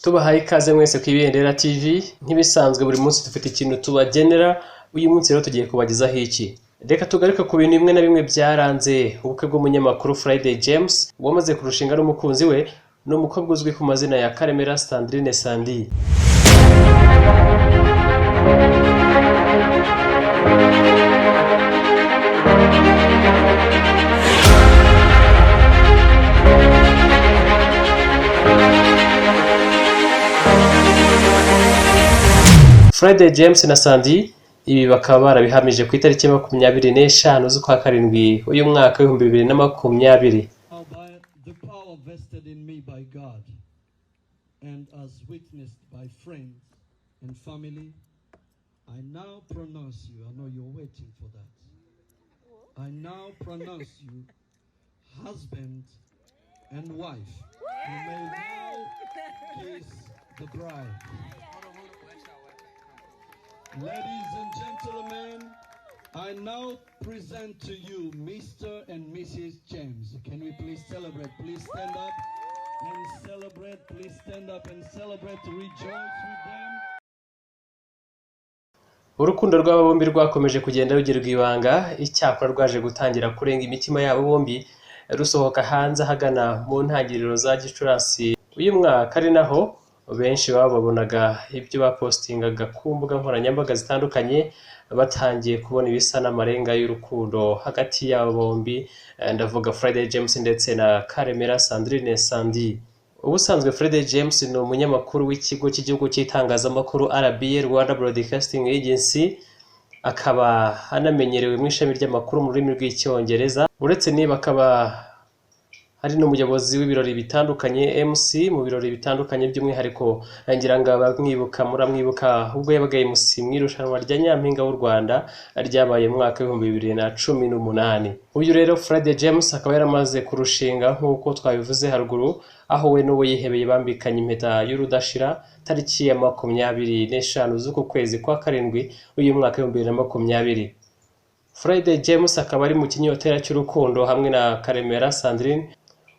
Tubahaye ikaze mwese ku Ibendera TV. Ntibisanzwe buri munsi dufite ikintu tubagenera. Uyu munsi rero tugiye kubagezaho iki. Reka tugaruke ku bintu bimwe na bimwe byaranze ubukwe bw'umunyamakuru Friday James wamaze kurushinga n'umukunzi we n'umukobwa uzwi ku mazina ya Karemera Sandrine Sandi. Friday James na Sandi ibi bakaba barabihamije ku itariki 25 z'ukwa karindwi uyu mwaka wa 2020. And as witnessed by friends and family, I now pronounce you, I know you're waiting for that. I now pronounce you husband and wife. You may now kiss the bride. Ladies and gentlemen, I now present to you Mr. and Mrs. James. Can we please celebrate? Please stand up and celebrate. Please stand up and celebrate to rejoice with them. Urukundo rw'aba bombi rwakomeje kugenda rugirwa ibanga, icyakora rwaje gutangira kurenga imitima yabo bombi rusohoka hanze hagana mu ntangiriro za Gicurasi uyu mwaka, ari naho benshi babonaga ibyo bapostingaga ku mbuga nkoranyambaga zitandukanye batangiye kubona ibisa n'amarenga y'urukundo hagati yabo bombi. Ndavuga Friday James ndetse na Karemera Sandrine Sandi. Ubusanzwe Friday James ni umunyamakuru w'ikigo cy'igihugu cy'itangazamakuru RBA, Rwanda Broadcasting Agency, akaba anamenyerewe mu ishami ry'amakuru mu rurimi rw'icyongereza. Uretse niba akaba hari n'umuyobozi w'ibirori bitandukanye, MC mu birori bitandukanye, by'umwihariko ngira ngo abamwibuka muramwibuka ubwo yabaga MC mu irushanwa rya Nyampinga w'u Rwanda ryabaye mu mwaka wa 2018. Uyu rero Friday James akaba yaramaze kurushinga nk'uko twabivuze haruguru, aho we n'uwo yihebeye bambikanye impeta y'urudashira tariki ya 25 z'uku kwezi kwa karindwi uyu mwaka wa 2020. Friday James akaba ari mu kinyotera cy'urukundo hamwe na Karemera Sandrine,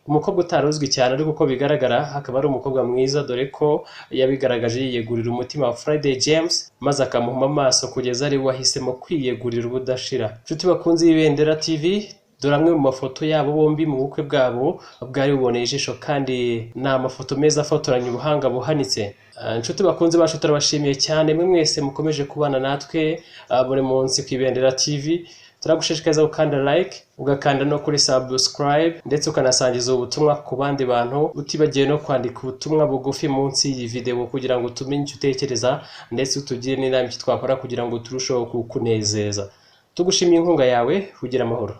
umukobwa utaruzwi cyane ariko uko bigaragara akaba ari umukobwa mwiza, dore ko yabigaragaje yiyegurira umutima wa Friday James maze akamuhuma amaso kugeza ari wahisemo kwiyegurira ubudashira. Nshuti bakunze Ibendera TV, dore amwe mu mafoto yabo bombi mu bukwe bwabo bwari buboneye ijisho kandi ni amafoto meza afotoranye ubuhanga buhanitse. Nshuti bakunze bacu turabashimiye cyane mwe mwese mukomeje kubana natwe buri munsi ku Ibendera TV. Turagushishikariza gukanda like, ugakanda no kuri subscribe ndetse ukanasangiza ubutumwa ku bandi bantu, utibagiye no kwandika ubutumwa bugufi munsi y'iyi video kugira ngo tumenye icyo utekereza ndetse utugire n'inama twakora kugira ngo turusheho kukunezeza. Tugushimiye inkunga yawe, ugira amahoro.